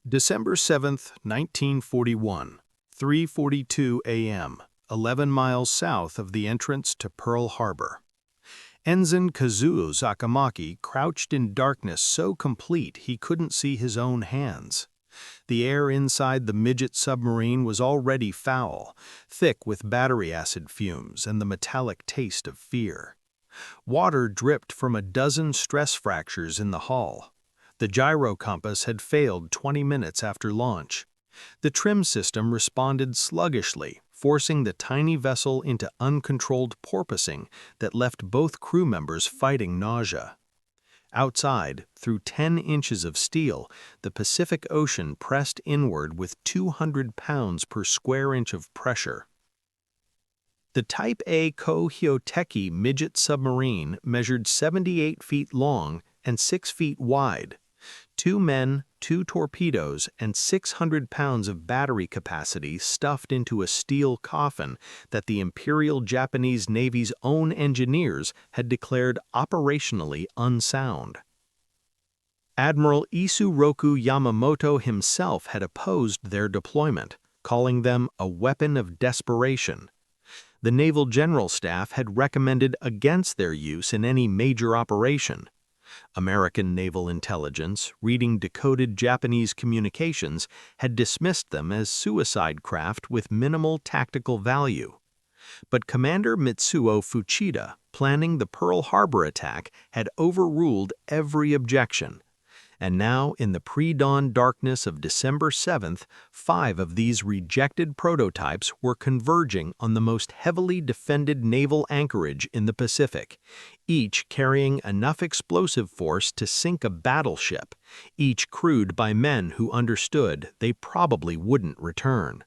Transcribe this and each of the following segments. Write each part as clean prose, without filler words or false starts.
December 7, 1941, 3:42 a.m., 11 miles south of the entrance to Pearl Harbor. Ensign Kazuo Sakamaki crouched in darkness so complete he couldn't see his own hands. The air inside the midget submarine was already foul, thick with battery acid fumes and the metallic taste of fear. Water dripped from a dozen stress fractures in the hull. The gyro compass had failed 20 minutes after launch. The trim system responded sluggishly, forcing the tiny vessel into uncontrolled porpoising that left both crew members fighting nausea. Outside, through 10 inches of steel, the Pacific Ocean pressed inward with 200 pounds per square inch of pressure. The Type A Ko-Hyoteki midget submarine measured 78 feet long and 6 feet wide. 2 men, 2 torpedoes, and 600 pounds of battery capacity stuffed into a steel coffin that the Imperial Japanese Navy's own engineers had declared operationally unsound. Admiral Isuroku Yamamoto himself had opposed their deployment, calling them a weapon of desperation. The Naval General Staff had recommended against their use in any major operation. American naval intelligence, reading decoded Japanese communications, had dismissed them as suicide craft with minimal tactical value. But Commander Mitsuo Fuchida, planning the Pearl Harbor attack, had overruled every objection. And now, in the pre-dawn darkness of December 7th, 5 of these rejected prototypes were converging on the most heavily defended naval anchorage in the Pacific, each carrying enough explosive force to sink a battleship, each crewed by men who understood they probably wouldn't return.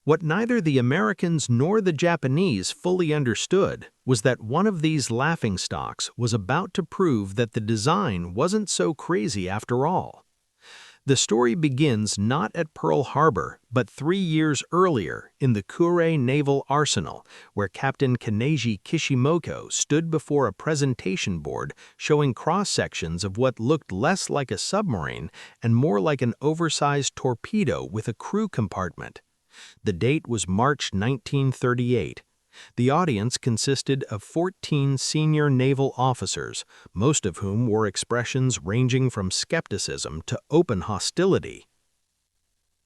What neither the Americans nor the Japanese fully understood was that one of these laughingstocks was about to prove that the design wasn't so crazy after all. The story begins not at Pearl Harbor, but 3 years earlier in the Kure Naval Arsenal, where Captain Kaneji Kishimoto stood before a presentation board showing cross-sections of what looked less like a submarine and more like an oversized torpedo with a crew compartment. The date was March 1938. The audience consisted of 14 senior naval officers, most of whom wore expressions ranging from skepticism to open hostility.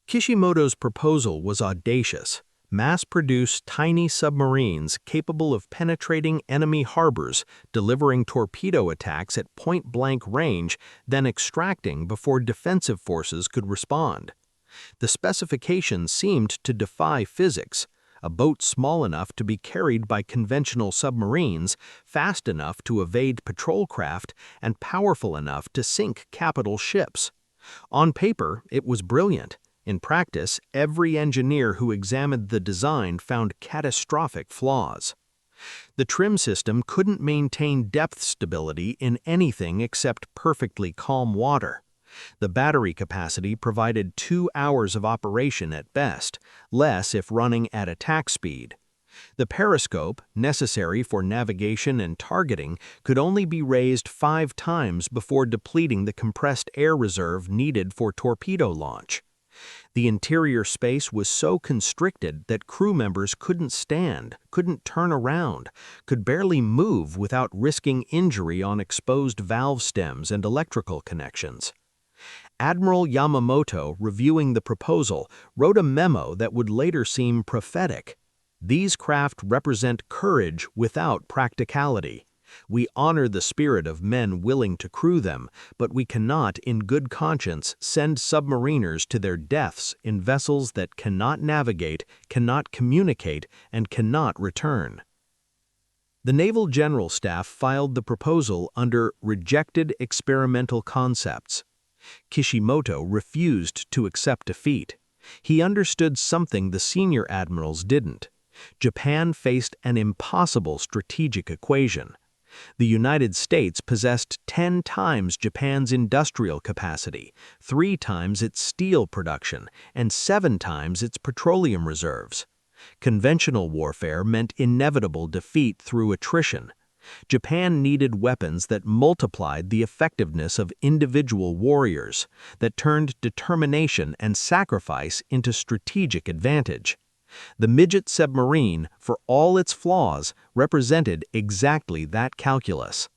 Kishimoto's proposal was audacious: mass-produce tiny submarines capable of penetrating enemy harbors, delivering torpedo attacks at point-blank range, then extracting before defensive forces could respond. The specifications seemed to defy physics: a boat small enough to be carried by conventional submarines, fast enough to evade patrol craft, and powerful enough to sink capital ships. On paper, it was brilliant. In practice, every engineer who examined the design found catastrophic flaws. The trim system couldn't maintain depth stability in anything except perfectly calm water. The battery capacity provided 2 hours of operation at best, less if running at attack speed. The periscope, necessary for navigation and targeting, could only be raised 5 times before depleting the compressed air reserve needed for torpedo launch. The interior space was so constricted that crew members couldn't stand, couldn't turn around, could barely move without risking injury on exposed valve stems and electrical connections. Admiral Yamamoto, reviewing the proposal, wrote a memo that would later seem prophetic. "These craft represent courage without practicality. We honor the spirit of men willing to crew them, but we cannot, in good conscience, send submariners to their deaths in vessels that cannot navigate, cannot communicate, and cannot return." The Naval General Staff filed the proposal under Rejected Experimental Concepts. Kishimoto refused to accept defeat. He understood something the senior admirals didn't. Japan faced an impossible strategic equation. The United States possessed 10 times Japan's industrial capacity, 3 times its steel production, and 7 times its petroleum reserves. Conventional warfare meant inevitable defeat through attrition. Japan needed weapons that multiplied the effectiveness of individual warriors, that turned determination and sacrifice into strategic advantage. The midget submarine, for all its flaws, represented exactly that calculus.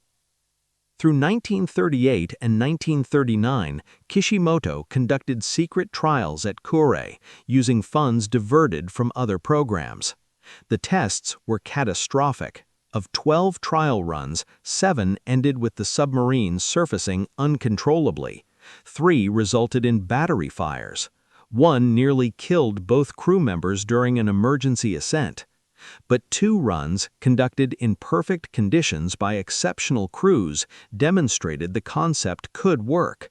Through 1938 and 1939, Kishimoto conducted secret trials at Kure, using funds diverted from other programs. The tests were catastrophic. Of 12 trial runs, 7 ended with the submarine surfacing uncontrollably. 3 resulted in battery fires. 1 nearly killed both crew members during an emergency ascent. But 2 runs, conducted in perfect conditions by exceptional crews, demonstrated the concept could work.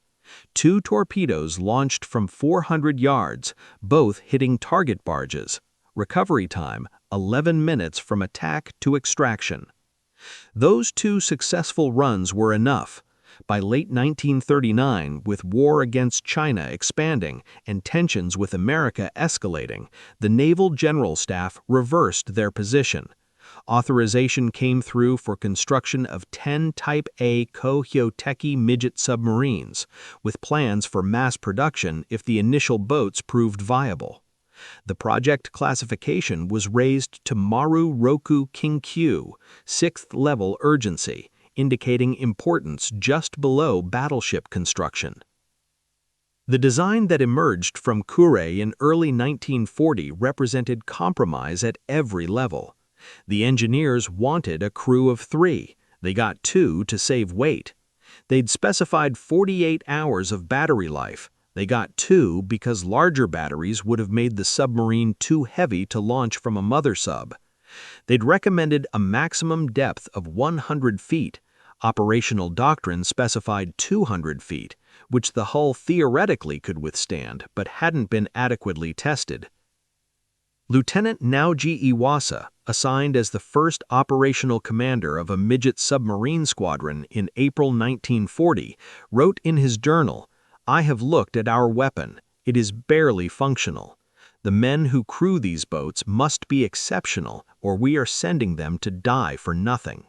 2 torpedoes launched from 400 yards, both hitting target barges. Recovery time, 11 minutes from attack to extraction. Those 2 successful runs were enough. By late 1939, with war against China expanding and tensions with America escalating, the Naval General Staff reversed their position. Authorization came through for construction of 10 Type A Ko-Hyoteki midget submarines, with plans for mass production if the initial boats proved viable. The project classification was raised to Maru Roku Kinkyu, 6th level urgency, indicating importance just below battleship construction. The design that emerged from Kure in early 1940 represented compromise at every level. The engineers wanted a crew of 3. They got 2 to save weight. They'd specified 48 hours of battery life. They got 2 because larger batteries would have made the submarine too heavy to launch from a mother sub. They'd recommended a maximum depth of 100 feet. Operational doctrine specified 200 feet, which the hull theoretically could withstand but hadn't been adequately tested. Lieutenant Naoji Iwasa, assigned as the first operational commander of a midget submarine squadron in April 1940, wrote in his journal, "I have looked at our weapon. It is barely functional. The men who crew these boats must be exceptional, or we are sending them to die for nothing."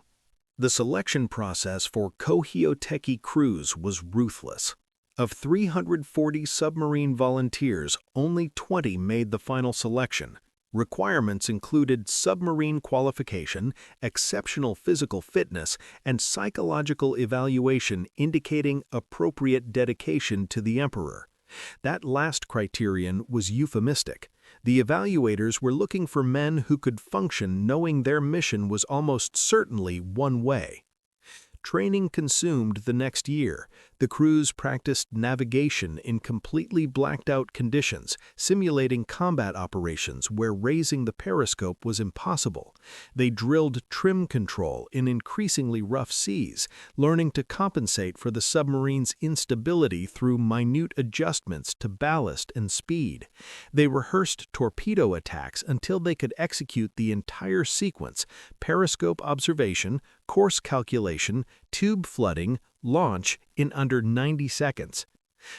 The selection process for Ko-Hyoteki crews was ruthless. Of 340 submarine volunteers, only 20 made the final selection. Requirements included submarine qualification, exceptional physical fitness, and psychological evaluation indicating appropriate dedication to the Emperor. That last criterion was euphemistic. The evaluators were looking for men who could function knowing their mission was almost certainly one way. Training consumed the next year. The crews practiced navigation in completely blacked-out conditions, simulating combat operations where raising the periscope was impossible. They drilled trim control in increasingly rough seas, learning to compensate for the submarine's instability through minute adjustments to ballast and speed. They rehearsed torpedo attacks until they could execute the entire sequence: periscope observation, course calculation, tube flooding, launch in under 90 seconds.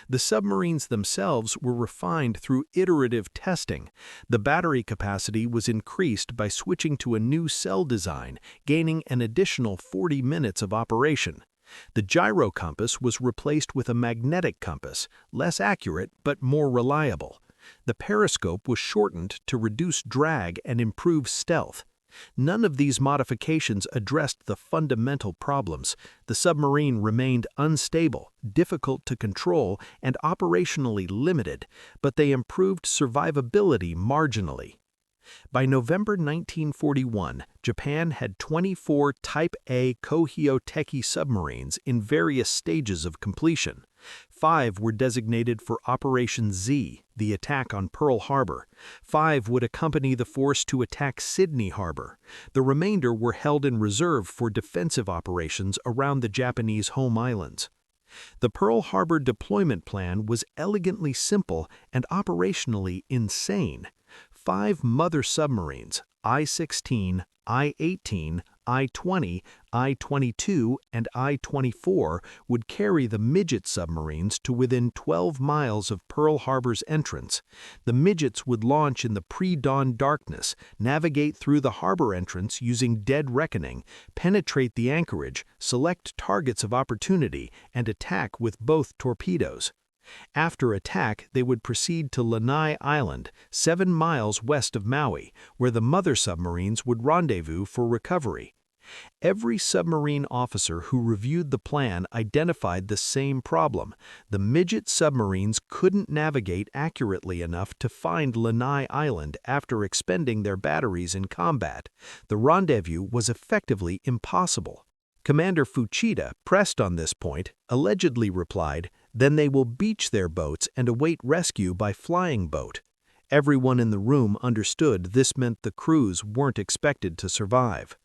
The submarines themselves were refined through iterative testing. The battery capacity was increased by switching to a new cell design, gaining an additional 40 minutes of operation. The gyro compass was replaced with a magnetic compass, less accurate but more reliable. The periscope was shortened to reduce drag and improve stealth. None of these modifications addressed the fundamental problems. The submarine remained unstable, difficult to control, and operationally limited, but they improved survivability marginally. By November 1941, Japan had 24 Type A Ko-Hyoteki submarines in various stages of completion. 5 were designated for Operation Z, the attack on Pearl Harbor. 5 would accompany the force to attack Sydney Harbor. The remainder were held in reserve for defensive operations around the Japanese home islands. The Pearl Harbor deployment plan was elegantly simple and operationally insane. 5 mother submarines, I-16, I-18, I-20, I-22, and I-24 would carry the midget submarines to within 12 miles of Pearl Harbor's entrance. The midgets would launch in the pre-dawn darkness, navigate through the harbor entrance using dead reckoning, penetrate the anchorage, select targets of opportunity, and attack with both torpedoes. After attack, they would proceed to Lanai Island, 7 miles west of Maui, where the mother submarines would rendezvous for recovery. Every submarine officer who reviewed the plan identified the same problem. The midget submarines couldn't navigate accurately enough to find Lanai Island after expending their batteries in combat. The rendezvous was effectively impossible. Commander Fuchida, pressed on this point, allegedly replied, "Then they will beach their boats and await rescue by flying boat." Everyone in the room understood this meant the crews weren't expected to survive.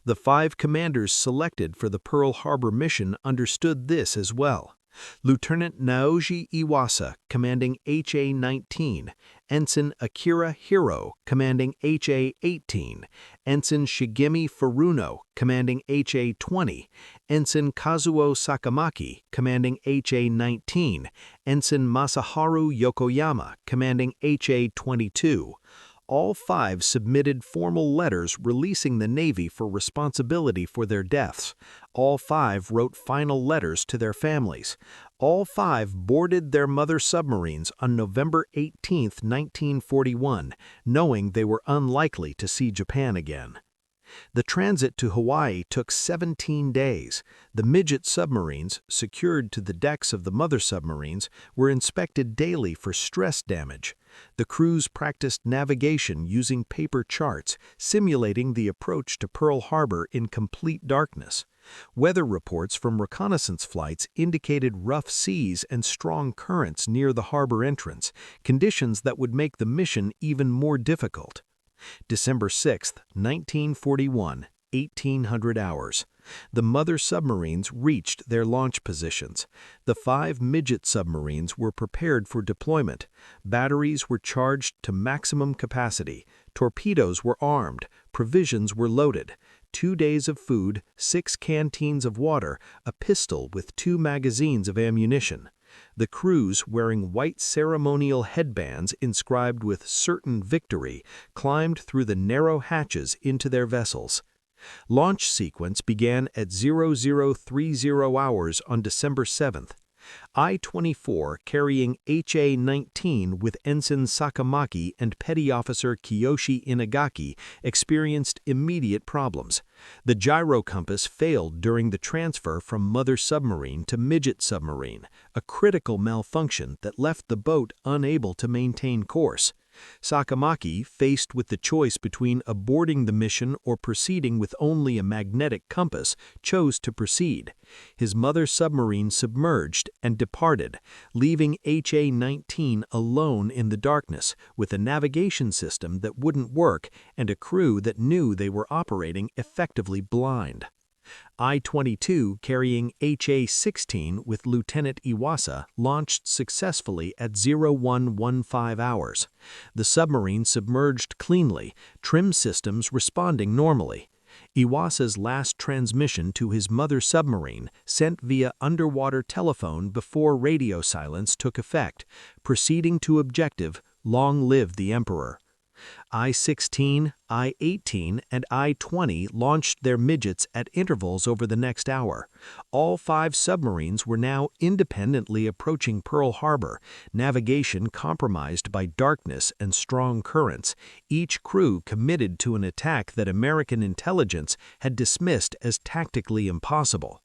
The 5 commanders selected for the Pearl Harbor mission understood this as well. Lieutenant Naoji Iwasa, commanding HA-19, Ensign Akira Hiro, commanding HA-18, Ensign Shigemi Furuno, commanding HA-20, Ensign Kazuo Sakamaki, commanding HA-19, Ensign Masaharu Yokoyama, commanding HA-22. All 5 submitted formal letters releasing the Navy for responsibility for their deaths. All 5 wrote final letters to their families. All 5 boarded their mother submarines on November 18, 1941, knowing they were unlikely to see Japan again. The transit to Hawaii took 17 days. The midget submarines, secured to the decks of the mother submarines, were inspected daily for stress damage. The crews practiced navigation using paper charts, simulating the approach to Pearl Harbor in complete darkness. Weather reports from reconnaissance flights indicated rough seas and strong currents near the harbor entrance, conditions that would make the mission even more difficult. December 6, 1941, 1800 hours. The mother submarines reached their launch positions. The 5 midget submarines were prepared for deployment. Batteries were charged to maximum capacity. Torpedoes were armed. Provisions were loaded. 2 days of food, 6 canteens of water, a pistol with 2 magazines of ammunition. The crews, wearing white ceremonial headbands inscribed with "Certain Victory," climbed through the narrow hatches into their vessels. Launch sequence began at 0030 hours on December 7th. I-24, carrying HA-19 with Ensign Sakamaki and Petty Officer Kiyoshi Inagaki, experienced immediate problems. The gyro compass failed during the transfer from mother submarine to midget submarine, a critical malfunction that left the boat unable to maintain course. Sakamaki, faced with the choice between aborting the mission or proceeding with only a magnetic compass, chose to proceed. His mother submarine submerged and departed, leaving HA-19 alone in the darkness with a navigation system that wouldn't work and a crew that knew they were operating effectively blind. I-22, carrying HA-16 with Lieutenant Iwasa, launched successfully at 0115 hours. The submarine submerged cleanly, trim systems responding normally. Iwasa's last transmission to his mother submarine, sent via underwater telephone before radio silence took effect, proceeding to objective, "Long live the Emperor." I-16, I-18, and I-20 launched their midgets at intervals over the next hour. All 5 submarines were now independently approaching Pearl Harbor, navigation compromised by darkness and strong currents, each crew committed to an attack that American intelligence had dismissed as tactically impossible.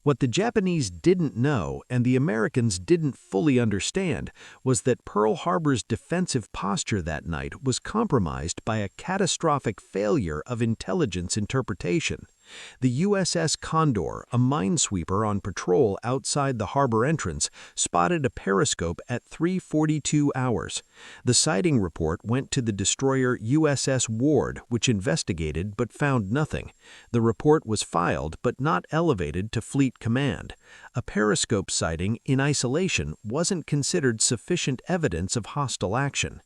What the Japanese didn't know and the Americans didn't fully understand was that Pearl Harbor's defensive posture that night was compromised by a catastrophic failure of intelligence interpretation. The USS Condor, a minesweeper on patrol outside the harbor entrance, spotted a periscope at 3:42 hours. The sighting report went to the destroyer USS Ward, which investigated but found nothing. The report was filed but not elevated to Fleet Command. A periscope sighting in isolation wasn't considered sufficient evidence of hostile action.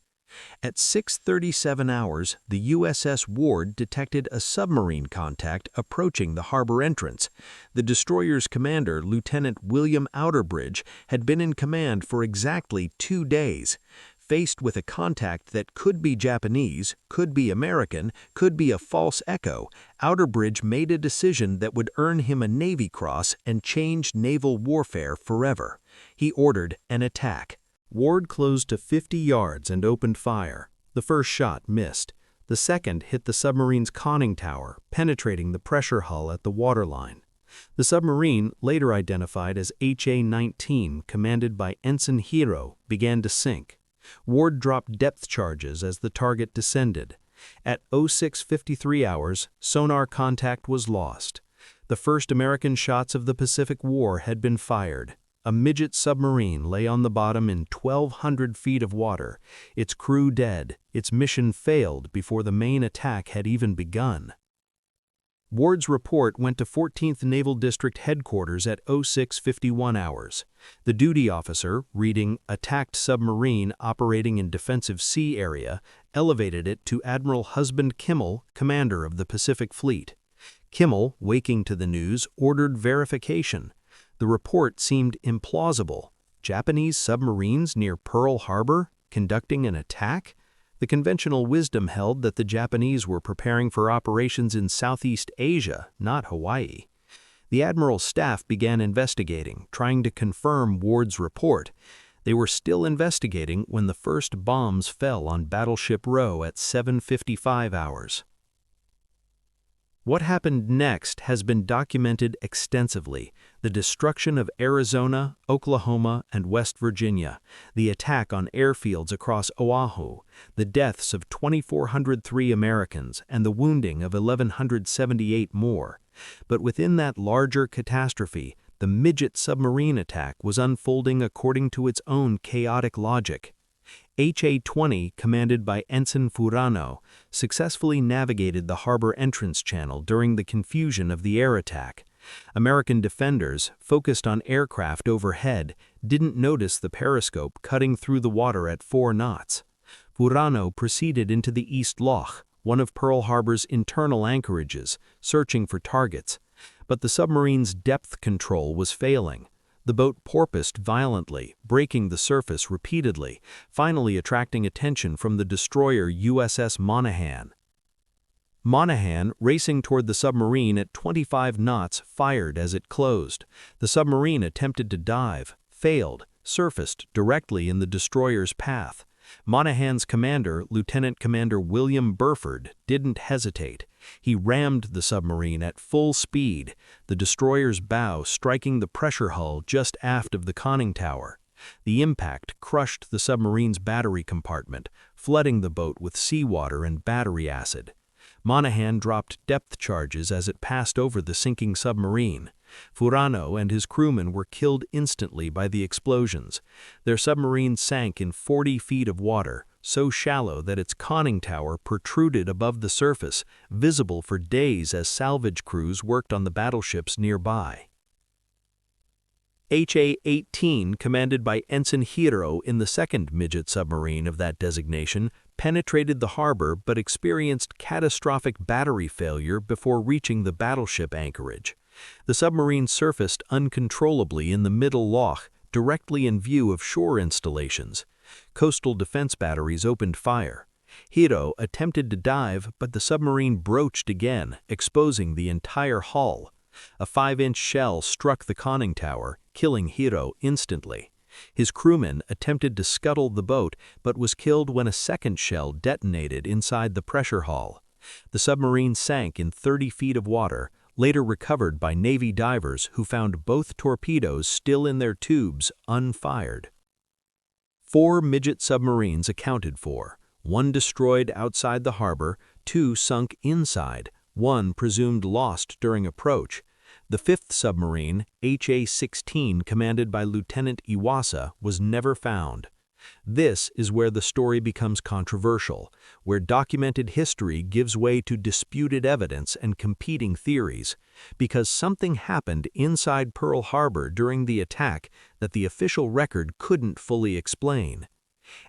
At 6:37 hours, the USS Ward detected a submarine contact approaching the harbor entrance. The destroyer's commander, Lieutenant William Outerbridge, had been in command for exactly 2 days. Faced with a contact that could be Japanese, could be American, could be a false echo, Outerbridge made a decision that would earn him a Navy Cross and change naval warfare forever. He ordered an attack. Ward closed to 50 yards and opened fire. The first shot missed. The second hit the submarine's conning tower, penetrating the pressure hull at the waterline. The submarine, later identified as HA-19, commanded by Ensign Hiro, began to sink. Ward dropped depth charges as the target descended. At 06:53 hours, sonar contact was lost. The first American shots of the Pacific War had been fired. A midget submarine lay on the bottom in 1,200 feet of water, its crew dead. Its mission failed before the main attack had even begun. Ward's report went to 14th Naval District Headquarters at 06:51 hours. The duty officer, reading "Attacked Submarine Operating in Defensive Sea Area," elevated it to Admiral Husband Kimmel, commander of the Pacific Fleet. Kimmel, waking to the news, ordered verification. The report seemed implausible. Japanese submarines near Pearl Harbor, conducting an attack? The conventional wisdom held that the Japanese were preparing for operations in Southeast Asia, not Hawaii. The admiral's staff began investigating, trying to confirm Ward's report. They were still investigating when the first bombs fell on Battleship Row at 7:55 hours. What happened next has been documented extensively: the destruction of Arizona, Oklahoma, and West Virginia, the attack on airfields across Oahu, the deaths of 2,403 Americans, and the wounding of 1,178 more. But within that larger catastrophe, the midget submarine attack was unfolding according to its own chaotic logic. HA-20, commanded by Ensign Furano, successfully navigated the harbor entrance channel during the confusion of the air attack. American defenders, focused on aircraft overhead, didn't notice the periscope cutting through the water at 4 knots. Furano proceeded into the East Loch, one of Pearl Harbor's internal anchorages, searching for targets. But the submarine's depth control was failing. The boat porpoised violently, breaking the surface repeatedly, finally attracting attention from the destroyer USS Monaghan. Monaghan, racing toward the submarine at 25 knots, fired as it closed. The submarine attempted to dive, failed, surfaced directly in the destroyer's path. Monaghan's commander, Lieutenant Commander William Burford, didn't hesitate. He rammed the submarine at full speed, the destroyer's bow striking the pressure hull just aft of the conning tower. The impact crushed the submarine's battery compartment, flooding the boat with seawater and battery acid. Monaghan dropped depth charges as it passed over the sinking submarine. Furano and his crewmen were killed instantly by the explosions. Their submarine sank in 40 feet of water, so shallow that its conning tower protruded above the surface, visible for days as salvage crews worked on the battleships nearby. HA-18, commanded by Ensign Hiro in the second midget submarine of that designation, penetrated the harbor but experienced catastrophic battery failure before reaching the battleship anchorage. The submarine surfaced uncontrollably in the middle loch, directly in view of shore installations. Coastal defense batteries opened fire. Hiro attempted to dive, but the submarine broached again, exposing the entire hull. A 5-inch shell struck the conning tower, killing Hiro instantly. His crewman attempted to scuttle the boat, but was killed when a second shell detonated inside the pressure hull. The submarine sank in 30 feet of water, later recovered by Navy divers who found both torpedoes still in their tubes, unfired. 4 midget submarines accounted for: 1 destroyed outside the harbor, 2 sunk inside, 1 presumed lost during approach. The 5th submarine, HA-16, commanded by Lieutenant Iwasa, was never found. This is where the story becomes controversial, where documented history gives way to disputed evidence and competing theories, because something happened inside Pearl Harbor during the attack that the official record couldn't fully explain.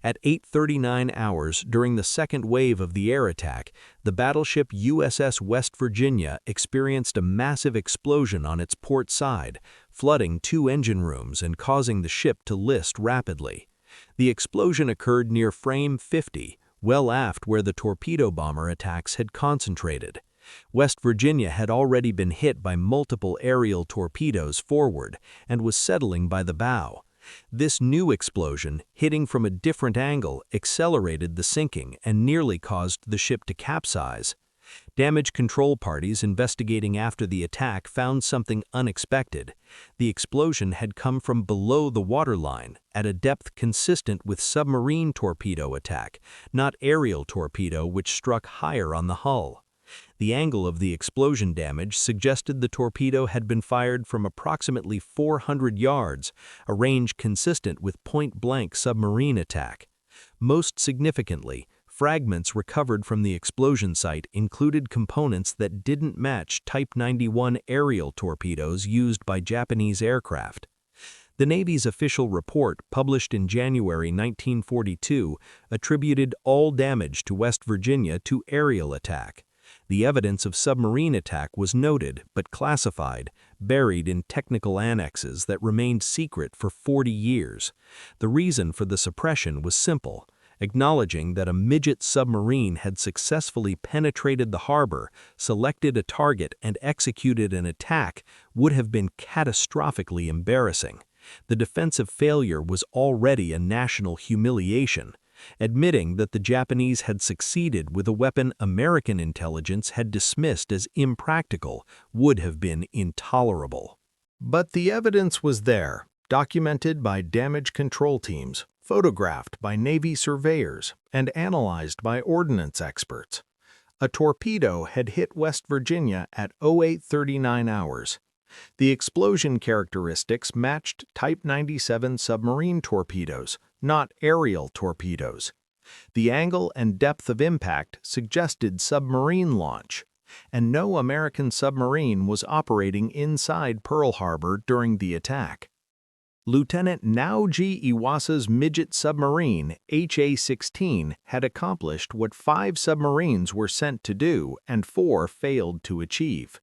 At 8:39 hours during the second wave of the air attack, the battleship USS West Virginia experienced a massive explosion on its port side, flooding 2 engine rooms and causing the ship to list rapidly. The explosion occurred near frame 50, well aft where the torpedo bomber attacks had concentrated. West Virginia had already been hit by multiple aerial torpedoes forward and was settling by the bow. This new explosion, hitting from a different angle, accelerated the sinking and nearly caused the ship to capsize. Damage control parties investigating after the attack found something unexpected. The explosion had come from below the waterline, at a depth consistent with submarine torpedo attack, not aerial torpedo which struck higher on the hull. The angle of the explosion damage suggested the torpedo had been fired from approximately 400 yards, a range consistent with point-blank submarine attack. Most significantly, fragments recovered from the explosion site included components that didn't match Type 91 aerial torpedoes used by Japanese aircraft. The Navy's official report, published in January 1942, attributed all damage to West Virginia to aerial attack. The evidence of submarine attack was noted but classified, buried in technical annexes that remained secret for 40 years. The reason for the suppression was simple. Acknowledging that a midget submarine had successfully penetrated the harbor, selected a target, and executed an attack would have been catastrophically embarrassing. The defensive failure was already a national humiliation. Admitting that the Japanese had succeeded with a weapon American intelligence had dismissed as impractical would have been intolerable. But the evidence was there, documented by damage control teams, photographed by Navy surveyors, and analyzed by ordnance experts. A torpedo had hit West Virginia at 08:39 hours. The explosion characteristics matched Type 97 submarine torpedoes, not aerial torpedoes. The angle and depth of impact suggested submarine launch, and no American submarine was operating inside Pearl Harbor during the attack. Lieutenant Naoji Iwasa's midget submarine, HA-16, had accomplished what 5 submarines were sent to do and 4 failed to achieve.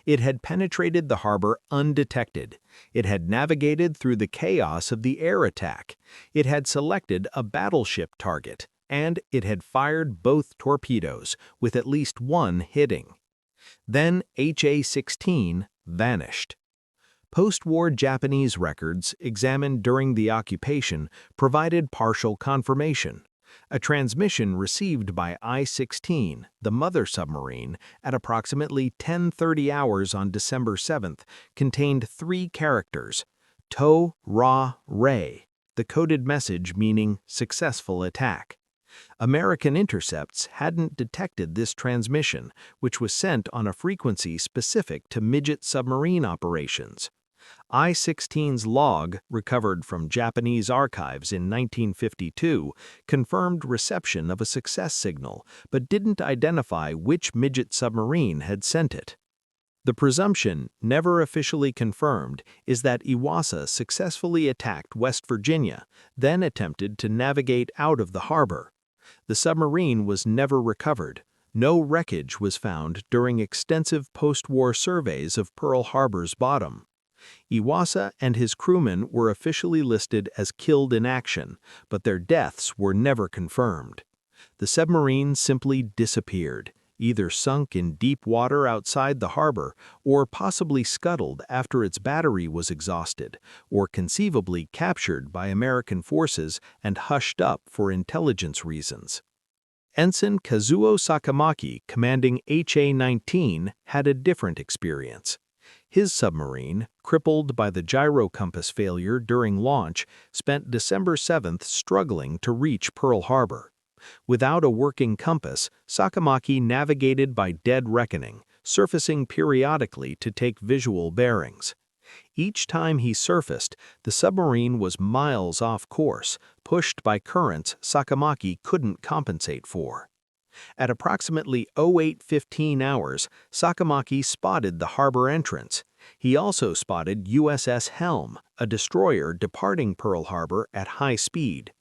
It had penetrated the harbor undetected. It had navigated through the chaos of the air attack. It had selected a battleship target, and it had fired both torpedoes, with at least one hitting. Then HA-16 vanished. Post-war Japanese records examined during the occupation provided partial confirmation. A transmission received by I-16, the mother submarine, at approximately 10:30 hours on December 7th, contained 3 characters, To, Ra, Re, the coded message meaning successful attack. American intercepts hadn't detected this transmission, which was sent on a frequency specific to midget submarine operations. I-16's log, recovered from Japanese archives in 1952, confirmed reception of a success signal, but didn't identify which midget submarine had sent it. The presumption, never officially confirmed, is that Iwasa successfully attacked West Virginia, then attempted to navigate out of the harbor. The submarine was never recovered. No wreckage was found during extensive post-war surveys of Pearl Harbor's bottom. Iwasa and his crewmen were officially listed as killed in action, but their deaths were never confirmed. The submarine simply disappeared, either sunk in deep water outside the harbor or possibly scuttled after its battery was exhausted, or conceivably captured by American forces and hushed up for intelligence reasons. Ensign Kazuo Sakamaki, commanding HA-19, had a different experience. His submarine, crippled by the gyro compass failure during launch, spent December 7th struggling to reach Pearl Harbor. Without a working compass, Sakamaki navigated by dead reckoning, surfacing periodically to take visual bearings. Each time he surfaced, the submarine was miles off course, pushed by currents Sakamaki couldn't compensate for. At approximately 08:15 hours, Sakamaki spotted the harbor entrance. He also spotted USS Helm, a destroyer departing Pearl Harbor at high speed.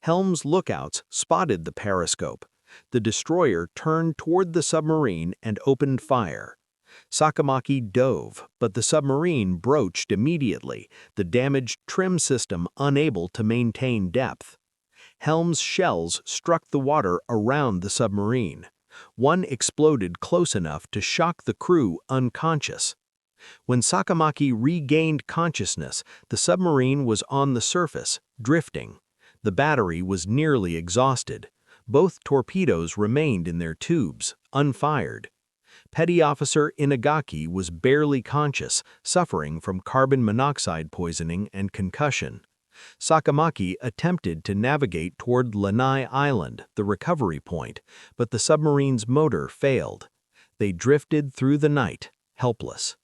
Helm's lookouts spotted the periscope. The destroyer turned toward the submarine and opened fire. Sakamaki dove, but the submarine broached immediately, the damaged trim system unable to maintain depth. Helm's shells struck the water around the submarine. One exploded close enough to shock the crew unconscious. When Sakamaki regained consciousness, the submarine was on the surface, drifting. The battery was nearly exhausted. Both torpedoes remained in their tubes, unfired. Petty Officer Inagaki was barely conscious, suffering from carbon monoxide poisoning and concussion. Sakamaki attempted to navigate toward Lanai Island, the recovery point, but the submarine's motor failed. They drifted through the night, helpless.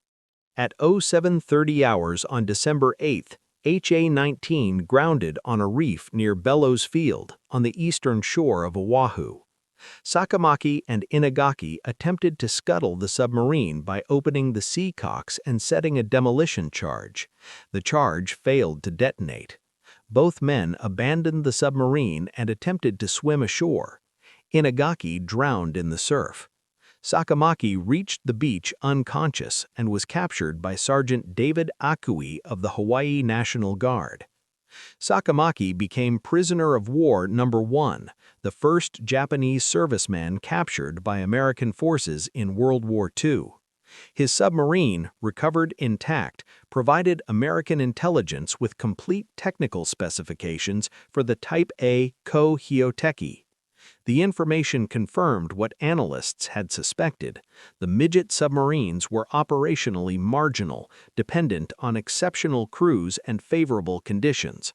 At 0730 hours on December 8, HA-19 grounded on a reef near Bellows Field on the eastern shore of Oahu. Sakamaki and Inagaki attempted to scuttle the submarine by opening the sea cocks and setting a demolition charge. The charge failed to detonate. Both men abandoned the submarine and attempted to swim ashore. Inagaki drowned in the surf. Sakamaki reached the beach unconscious and was captured by Sergeant David Akui of the Hawaii National Guard. Sakamaki became prisoner of war number 1, the first Japanese serviceman captured by American forces in World War II. His submarine, recovered intact, provided American intelligence with complete technical specifications for the Type A Ko-Hyoteki. The information confirmed what analysts had suspected. The midget submarines were operationally marginal, dependent on exceptional crews and favorable conditions.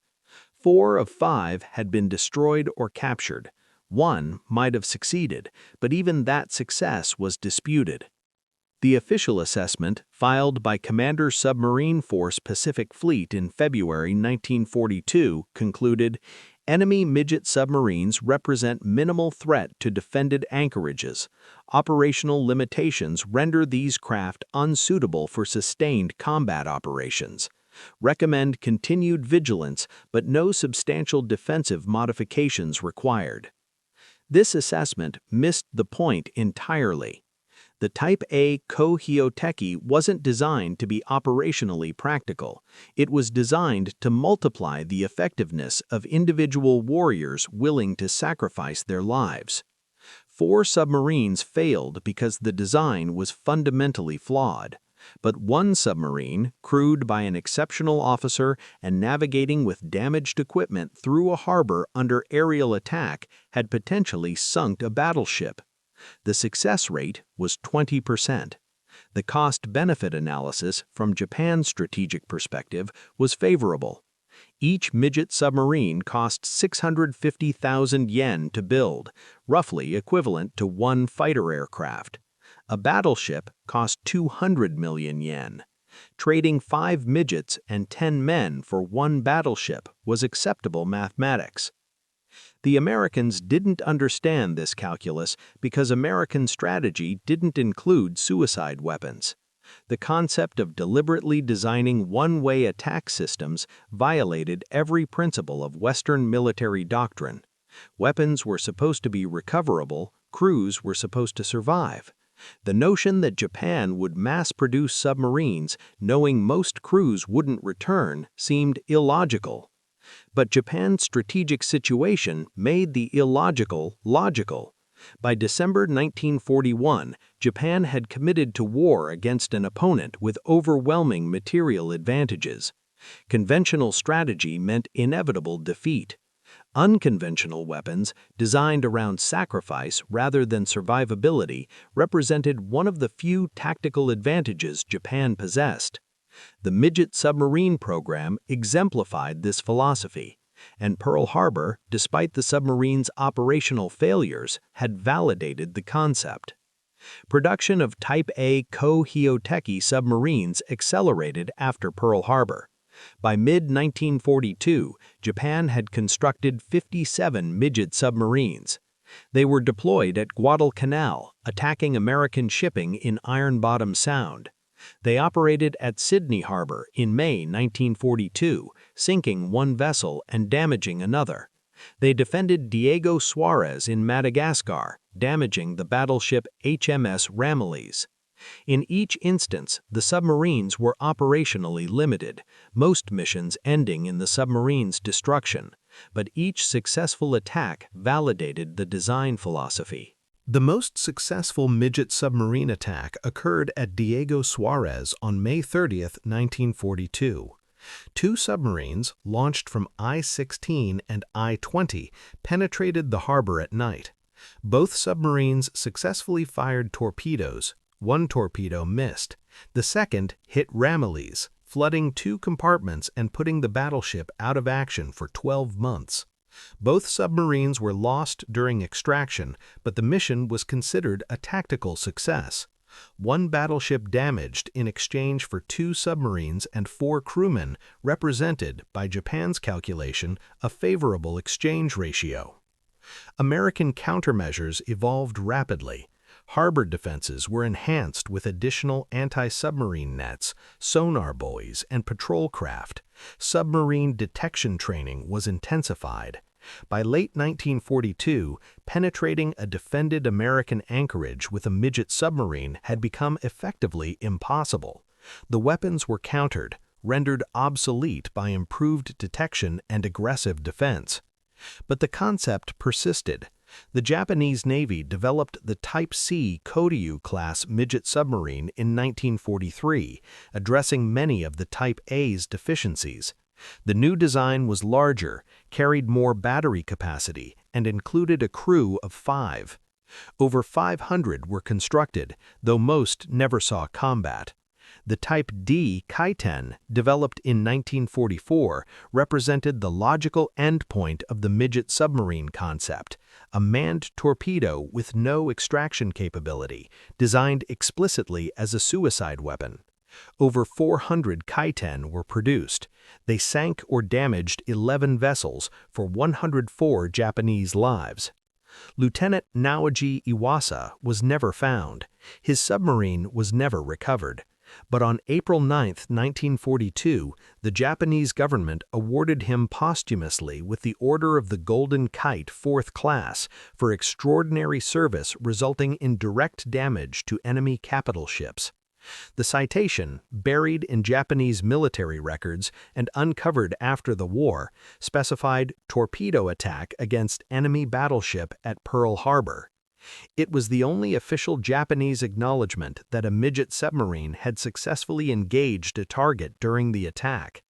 4 of 5 had been destroyed or captured. 1 might have succeeded, but even that success was disputed. The official assessment, filed by Commander Submarine Force Pacific Fleet in February 1942, concluded, "Enemy midget submarines represent minimal threat to defended anchorages. Operational limitations render these craft unsuitable for sustained combat operations. Recommend continued vigilance, but no substantial defensive modifications required." This assessment missed the point entirely. The Type A Ko-Hyoteki wasn't designed to be operationally practical. It was designed to multiply the effectiveness of individual warriors willing to sacrifice their lives. 4 submarines failed because the design was fundamentally flawed. But 1 submarine, crewed by an exceptional officer and navigating with damaged equipment through a harbor under aerial attack, had potentially sunk a battleship. The success rate was 20%. The cost-benefit analysis from Japan's strategic perspective was favorable. Each midget submarine cost 650,000 yen to build, roughly equivalent to 1 fighter aircraft. A battleship cost 200 million yen. Trading 5 midgets and 10 men for 1 battleship was acceptable mathematics. The Americans didn't understand this calculus because American strategy didn't include suicide weapons. The concept of deliberately designing one-way attack systems violated every principle of Western military doctrine. Weapons were supposed to be recoverable, crews were supposed to survive. The notion that Japan would mass-produce submarines knowing most crews wouldn't return seemed illogical. But Japan's strategic situation made the illogical logical. By December 1941, Japan had committed to war against an opponent with overwhelming material advantages. Conventional strategy meant inevitable defeat. Unconventional weapons, designed around sacrifice rather than survivability, represented one of the few tactical advantages Japan possessed. The midget submarine program exemplified this philosophy, and Pearl Harbor, despite the submarine's operational failures, had validated the concept. Production of Type A Ko-Hyoteki submarines accelerated after Pearl Harbor. By mid-1942, Japan had constructed 57 midget submarines. They were deployed at Guadalcanal, attacking American shipping in Iron Bottom Sound. They operated at Sydney Harbor in May 1942, sinking 1 vessel and damaging another. They defended Diego Suarez in Madagascar, damaging the battleship HMS Ramillies. In each instance, the submarines were operationally limited, most missions ending in the submarine's destruction, but each successful attack validated the design philosophy. The most successful midget submarine attack occurred at Diego Suarez on May 30, 1942. Two submarines, launched from I-16 and I-20, penetrated the harbor at night. Both submarines successfully fired torpedoes. One torpedo missed. The second hit Ramillies, flooding two compartments and putting the battleship out of action for 12 months. Both submarines were lost during extraction, but the mission was considered a tactical success. One battleship damaged in exchange for two submarines and 4 crewmen represented, by Japan's calculation, a favorable exchange ratio. American countermeasures evolved rapidly. Harbor defenses were enhanced with additional anti-submarine nets, sonar buoys, and patrol craft. Submarine detection training was intensified. By late 1942, penetrating a defended American anchorage with a midget submarine had become effectively impossible. The weapons were countered, rendered obsolete by improved detection and aggressive defense. But the concept persisted. The Japanese Navy developed the Type A Ko-Hyoteki class midget submarine in 1943, addressing many of the Type A's deficiencies. The new design was larger, carried more battery capacity, and included a crew of 5. Over 500 were constructed, though most never saw combat. The Type D Kaiten, developed in 1944, represented the logical endpoint of the midget submarine concept, a manned torpedo with no extraction capability, designed explicitly as a suicide weapon. Over 400 Kaiten were produced. They sank or damaged 11 vessels for 104 Japanese lives. Lieutenant Naoji Iwasa was never found. His submarine was never recovered. But on April 9, 1942, the Japanese government awarded him posthumously with the Order of the Golden Kite 4th Class for extraordinary service resulting in direct damage to enemy capital ships. The citation, buried in Japanese military records and uncovered after the war, specified torpedo attack against enemy battleship at Pearl Harbor. It was the only official Japanese acknowledgement that a midget submarine had successfully engaged a target during the attack.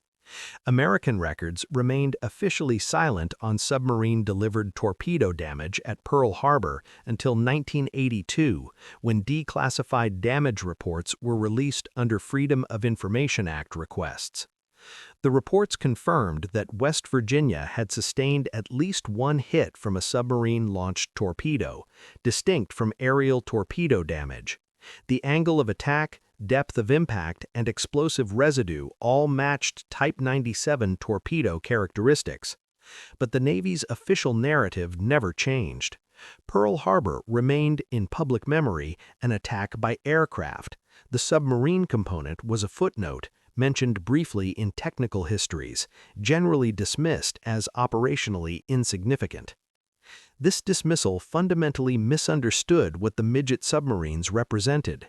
American records remained officially silent on submarine-delivered torpedo damage at Pearl Harbor until 1982, when declassified damage reports were released under Freedom of Information Act requests. The reports confirmed that West Virginia had sustained at least one hit from a submarine-launched torpedo, distinct from aerial torpedo damage. The angle of attack, depth of impact, and explosive residue all matched Type 97 torpedo characteristics. But the Navy's official narrative never changed. Pearl Harbor remained in public memory an attack by aircraft. The submarine component was a footnote, mentioned briefly in technical histories, generally dismissed as operationally insignificant. This dismissal fundamentally misunderstood what the midget submarines represented.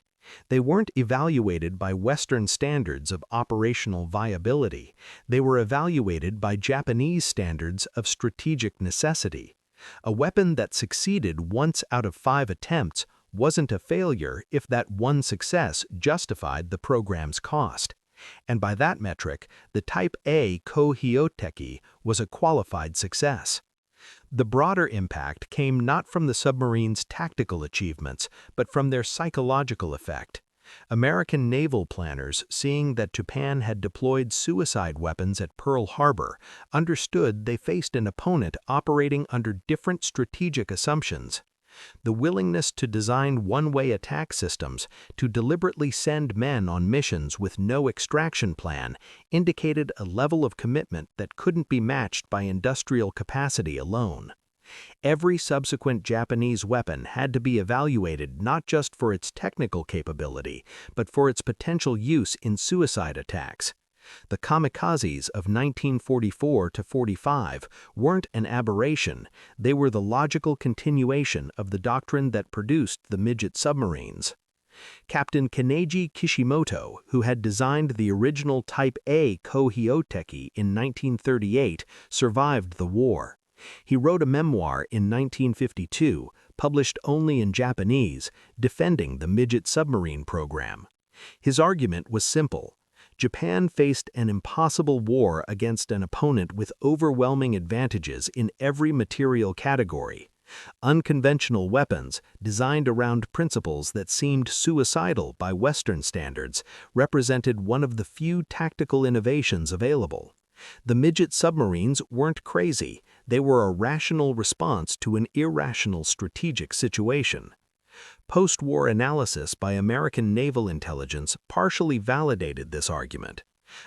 They weren't evaluated by Western standards of operational viability. They were evaluated by Japanese standards of strategic necessity. A weapon that succeeded once out of 5 attempts wasn't a failure if that one success justified the program's cost. And by that metric, the Type A Ko-Hyoteki was a qualified success. The broader impact came not from the submarine's tactical achievements, but from their psychological effect. American naval planners, seeing that Japan had deployed suicide weapons at Pearl Harbor, understood they faced an opponent operating under different strategic assumptions. The willingness to design one-way attack systems, to deliberately send men on missions with no extraction plan, indicated a level of commitment that couldn't be matched by industrial capacity alone. Every subsequent Japanese weapon had to be evaluated not just for its technical capability, but for its potential use in suicide attacks. The kamikazes of 1944 to 45 weren't an aberration, they were the logical continuation of the doctrine that produced the midget submarines. Captain Keineji Kishimoto, who had designed the original Type A Ko-Hyoteki in 1938, survived the war. He wrote a memoir in 1952, published only in Japanese, defending the midget submarine program. His argument was simple. Japan faced an impossible war against an opponent with overwhelming advantages in every material category. Unconventional weapons, designed around principles that seemed suicidal by Western standards, represented one of the few tactical innovations available. The midget submarines weren't crazy, they were a rational response to an irrational strategic situation. Post-war analysis by American naval intelligence partially validated this argument.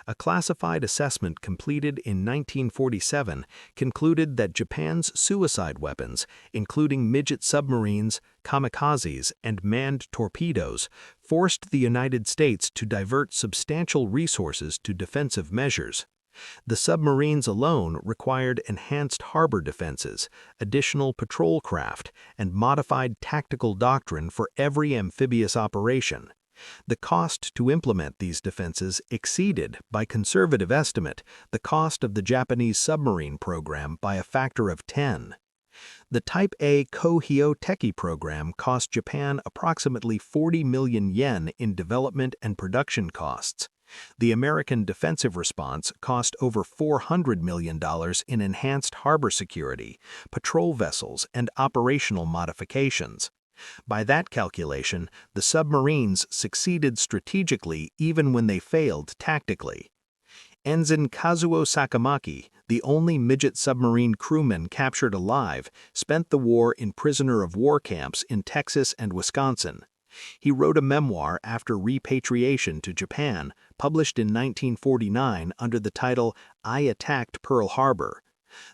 A classified assessment completed in 1947 concluded that Japan's suicide weapons, including midget submarines, kamikazes, and manned torpedoes, forced the United States to divert substantial resources to defensive measures. The submarines alone required enhanced harbor defenses, additional patrol craft, and modified tactical doctrine for every amphibious operation. The cost to implement these defenses exceeded, by conservative estimate, the cost of the Japanese submarine program by a factor of 10. The Type A Ko-Hyoteki program cost Japan approximately 40 million yen in development and production costs. The American defensive response cost over $400 million in enhanced harbor security, patrol vessels, and operational modifications. By that calculation, the submarines succeeded strategically even when they failed tactically. Ensign Kazuo Sakamaki, the only midget submarine crewman captured alive, spent the war in prisoner-of-war camps in Texas and Wisconsin. He wrote a memoir after repatriation to Japan, published in 1949 under the title I Attacked Pearl Harbor.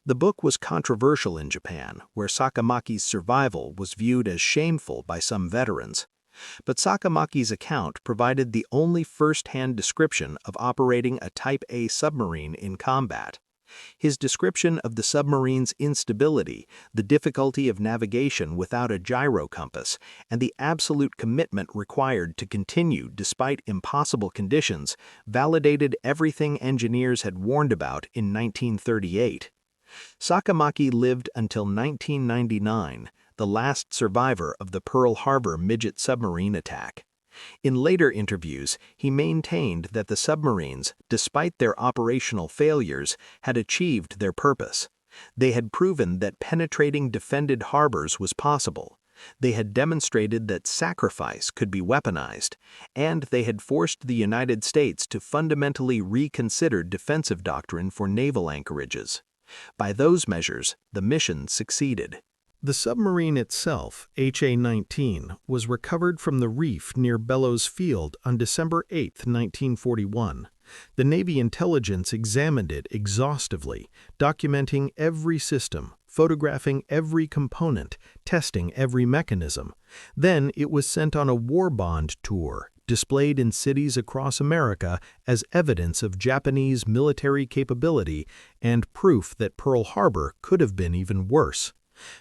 The book was controversial in Japan, where Sakamaki's survival was viewed as shameful by some veterans. But Sakamaki's account provided the only first-hand description of operating a Type A submarine in combat. His description of the submarine's instability, the difficulty of navigation without a gyro compass, and the absolute commitment required to continue despite impossible conditions validated everything engineers had warned about in 1938. Sakamaki lived until 1999, the last survivor of the Pearl Harbor midget submarine attack. In later interviews, he maintained that the submarines, despite their operational failures, had achieved their purpose. They had proven that penetrating defended harbors was possible. They had demonstrated that sacrifice could be weaponized, and they had forced the United States to fundamentally reconsider defensive doctrine for naval anchorages. By those measures, the mission succeeded. The submarine itself, HA-19, was recovered from the reef near Bellows Field on December 8, 1941. The Navy intelligence examined it exhaustively, documenting every system, photographing every component, testing every mechanism. Then it was sent on a war bond tour, displayed in cities across America as evidence of Japanese military capability and proof that Pearl Harbor could have been even worse.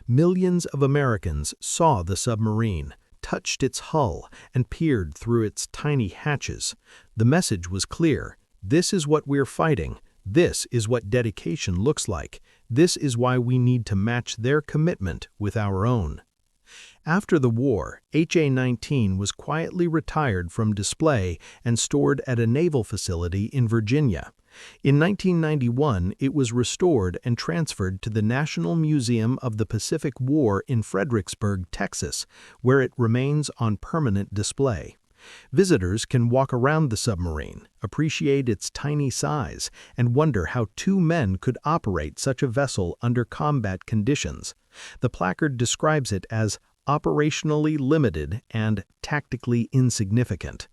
Millions of Americans saw the submarine, touched its hull, and peered through its tiny hatches. The message was clear. This is what we're fighting. This is what dedication looks like. This is why we need to match their commitment with our own. After the war, HA-19 was quietly retired from display and stored at a naval facility in Virginia. In 1991, it was restored and transferred to the National Museum of the Pacific War in Fredericksburg, Texas, where it remains on permanent display. Visitors can walk around the submarine, appreciate its tiny size, and wonder how two men could operate such a vessel under combat conditions. The placard describes it as operationally limited and tactically insignificant.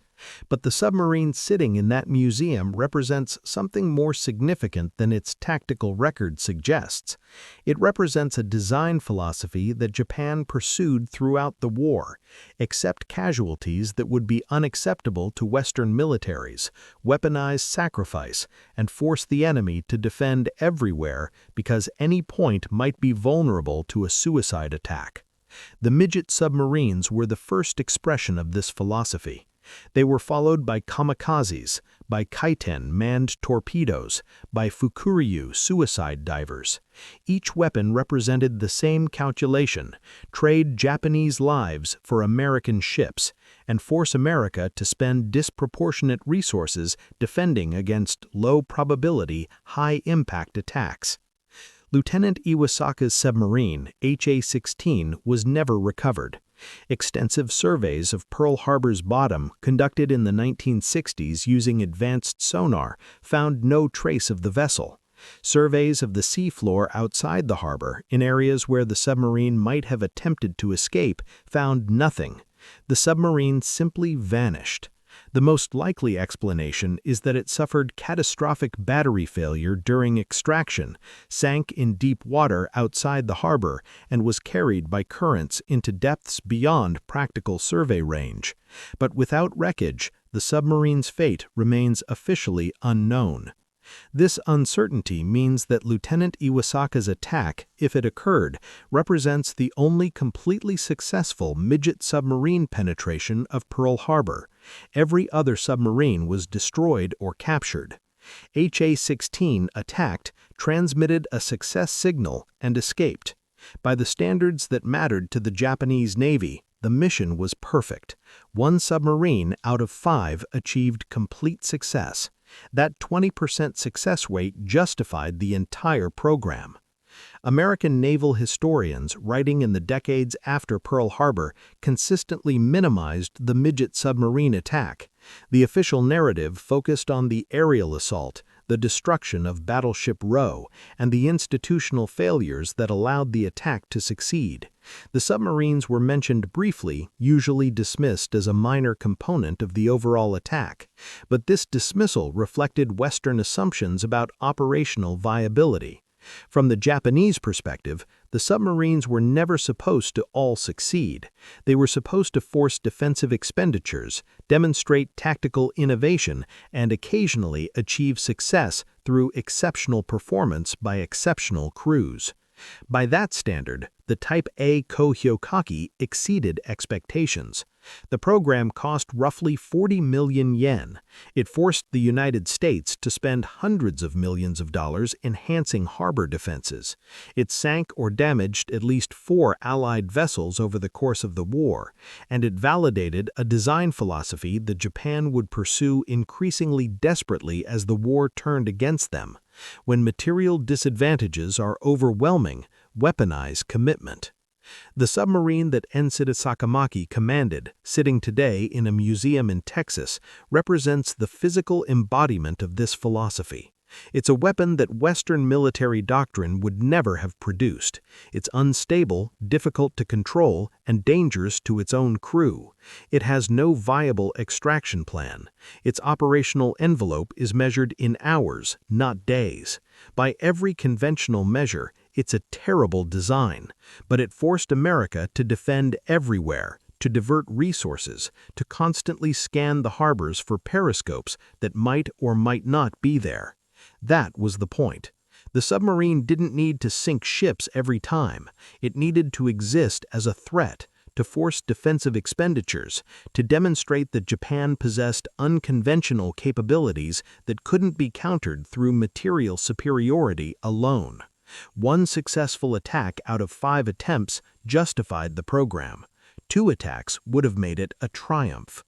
But the submarine sitting in that museum represents something more significant than its tactical record suggests. It represents a design philosophy that Japan pursued throughout the war: accept casualties that would be unacceptable to Western militaries, weaponize sacrifice, and force the enemy to defend everywhere because any point might be vulnerable to a suicide attack. The midget submarines were the first expression of this philosophy. They were followed by kamikazes, by kaiten manned torpedoes, by fukuryu suicide divers. Each weapon represented the same calculation: trade Japanese lives for American ships, and force America to spend disproportionate resources defending against low-probability, high-impact attacks. Lieutenant Iwasaka's submarine, HA-16, was never recovered. Extensive surveys of Pearl Harbor's bottom, conducted in the 1960s using advanced sonar, found no trace of the vessel. Surveys of the seafloor outside the harbor, in areas where the submarine might have attempted to escape, found nothing. The submarine simply vanished. The most likely explanation is that it suffered catastrophic battery failure during extraction, sank in deep water outside the harbor, and was carried by currents into depths beyond practical survey range. But without wreckage, the submarine's fate remains officially unknown. This uncertainty means that Lieutenant Iwasaka's attack, if it occurred, represents the only completely successful midget submarine penetration of Pearl Harbor. Every other submarine was destroyed or captured. HA-16 attacked, transmitted a success signal, and escaped. By the standards that mattered to the Japanese Navy, the mission was perfect. One submarine out of 5 achieved complete success. That 20% success rate justified the entire program. American naval historians writing in the decades after Pearl Harbor consistently minimized the midget submarine attack. The official narrative focused on the aerial assault, the destruction of Battleship Row, and the institutional failures that allowed the attack to succeed. The submarines were mentioned briefly, usually dismissed as a minor component of the overall attack. But this dismissal reflected Western assumptions about operational viability. From the Japanese perspective, the submarines were never supposed to all succeed. They were supposed to force defensive expenditures, demonstrate tactical innovation, and occasionally achieve success through exceptional performance by exceptional crews. By that standard, the Type A Ko-Hyoteki exceeded expectations. The program cost roughly 40 million yen. It forced the United States to spend hundreds of millions of dollars enhancing harbor defenses. It sank or damaged at least 4 Allied vessels over the course of the war, and it validated a design philosophy that Japan would pursue increasingly desperately as the war turned against them. When material disadvantages are overwhelming, weaponize commitment. The submarine that Ensign Sakamaki commanded, sitting today in a museum in Texas, represents the physical embodiment of this philosophy. It's a weapon that Western military doctrine would never have produced. It's unstable, difficult to control, and dangerous to its own crew. It has no viable extraction plan. Its operational envelope is measured in hours, not days. By every conventional measure, it's a terrible design, but it forced America to defend everywhere, to divert resources, to constantly scan the harbors for periscopes that might or might not be there. That was the point. The submarine didn't need to sink ships every time. It needed to exist as a threat, to force defensive expenditures, to demonstrate that Japan possessed unconventional capabilities that couldn't be countered through material superiority alone. One successful attack out of 5 attempts justified the program. 2 attacks would have made it a triumph.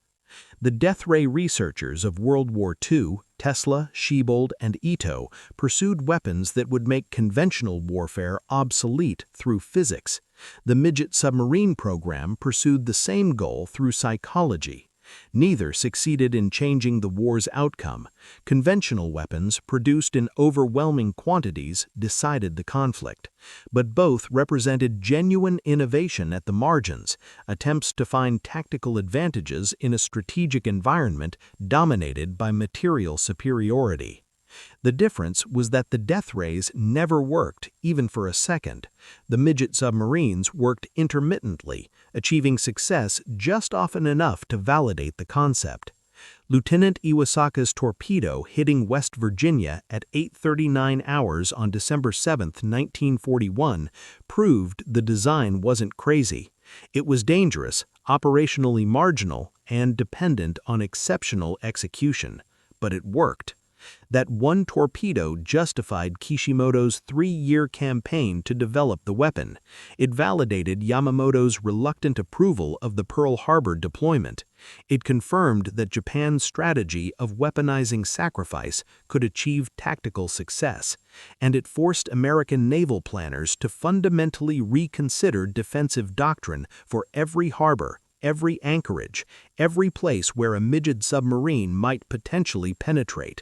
The death ray researchers of World War II, Tesla, Shebold, and Ito, pursued weapons that would make conventional warfare obsolete through physics. The midget submarine program pursued the same goal through psychology. Neither succeeded in changing the war's outcome. Conventional weapons, produced in overwhelming quantities, decided the conflict. But both represented genuine innovation at the margins, attempts to find tactical advantages in a strategic environment dominated by material superiority. The difference was that the death rays never worked, even for a second. The midget submarines worked intermittently, achieving success just often enough to validate the concept. Lieutenant Iwasaka's torpedo hitting West Virginia at 8:39 hours on December 7, 1941, proved the design wasn't crazy. It was dangerous, operationally marginal, and dependent on exceptional execution. But it worked. That one torpedo justified Kishimoto's 3-year campaign to develop the weapon. It validated Yamamoto's reluctant approval of the Pearl Harbor deployment. It confirmed that Japan's strategy of weaponizing sacrifice could achieve tactical success. And it forced American naval planners to fundamentally reconsider defensive doctrine for every harbor, every anchorage, every place where a midget submarine might potentially penetrate.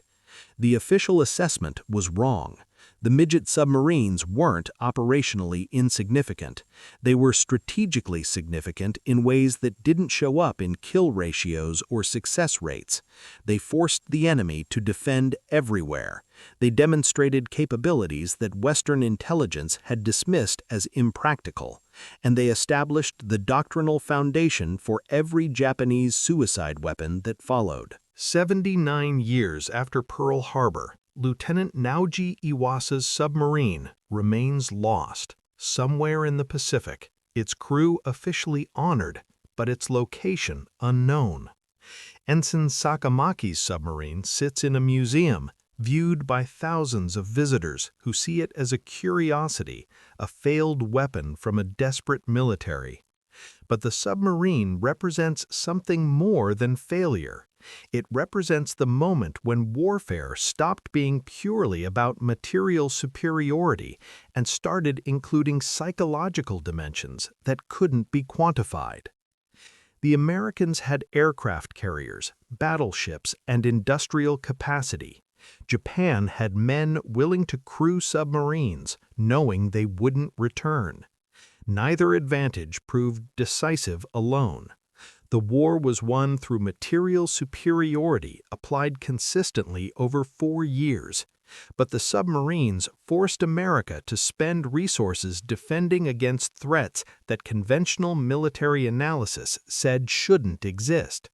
The official assessment was wrong. The midget submarines weren't operationally insignificant. They were strategically significant in ways that didn't show up in kill ratios or success rates. They forced the enemy to defend everywhere. They demonstrated capabilities that Western intelligence had dismissed as impractical. And they established the doctrinal foundation for every Japanese suicide weapon that followed. 79 years after Pearl Harbor, Lieutenant Naoji Iwasa's submarine remains lost, somewhere in the Pacific, its crew officially honored, but its location unknown. Ensign Sakamaki's submarine sits in a museum, viewed by thousands of visitors who see it as a curiosity, a failed weapon from a desperate military. But the submarine represents something more than failure. It represents the moment when warfare stopped being purely about material superiority and started including psychological dimensions that couldn't be quantified. The Americans had aircraft carriers, battleships, and industrial capacity. Japan had men willing to crew submarines, knowing they wouldn't return. Neither advantage proved decisive alone. The war was won through material superiority applied consistently over 4 years. But the submarines forced America to spend resources defending against threats that conventional military analysis said shouldn't exist.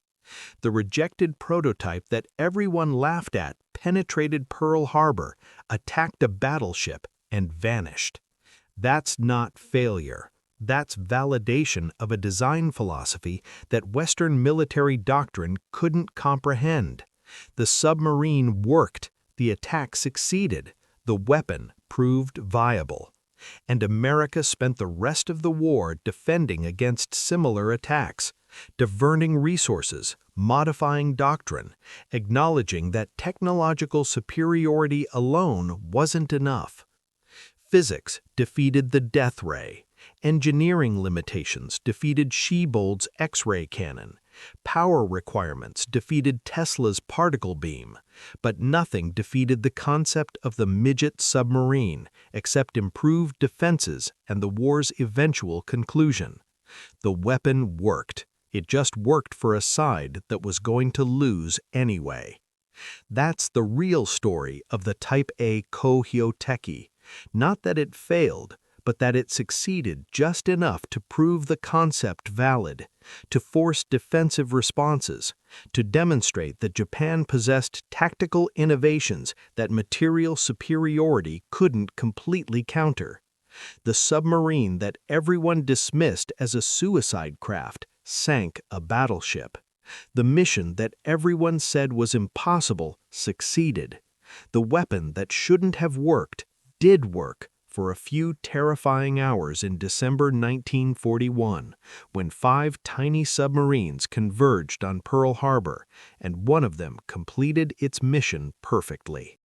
The rejected prototype that everyone laughed at penetrated Pearl Harbor, attacked a battleship, and vanished. That's not failure. That's validation of a design philosophy that Western military doctrine couldn't comprehend. The submarine worked, the attack succeeded, the weapon proved viable. And America spent the rest of the war defending against similar attacks, diverting resources, modifying doctrine, acknowledging that technological superiority alone wasn't enough. Physics defeated the death ray. Engineering limitations defeated Shebold's X-ray cannon. Power requirements defeated Tesla's particle beam. But nothing defeated the concept of the midget submarine except improved defenses and the war's eventual conclusion. The weapon worked. It just worked for a side that was going to lose anyway. That's the real story of the Type A Ko-Hyoteki. Not that it failed, but that it succeeded just enough to prove the concept valid, to force defensive responses, to demonstrate that Japan possessed tactical innovations that material superiority couldn't completely counter. The submarine that everyone dismissed as a suicide craft sank a battleship. The mission that everyone said was impossible succeeded. The weapon that shouldn't have worked did work for a few terrifying hours in December 1941, when 5 tiny submarines converged on Pearl Harbor, and one of them completed its mission perfectly.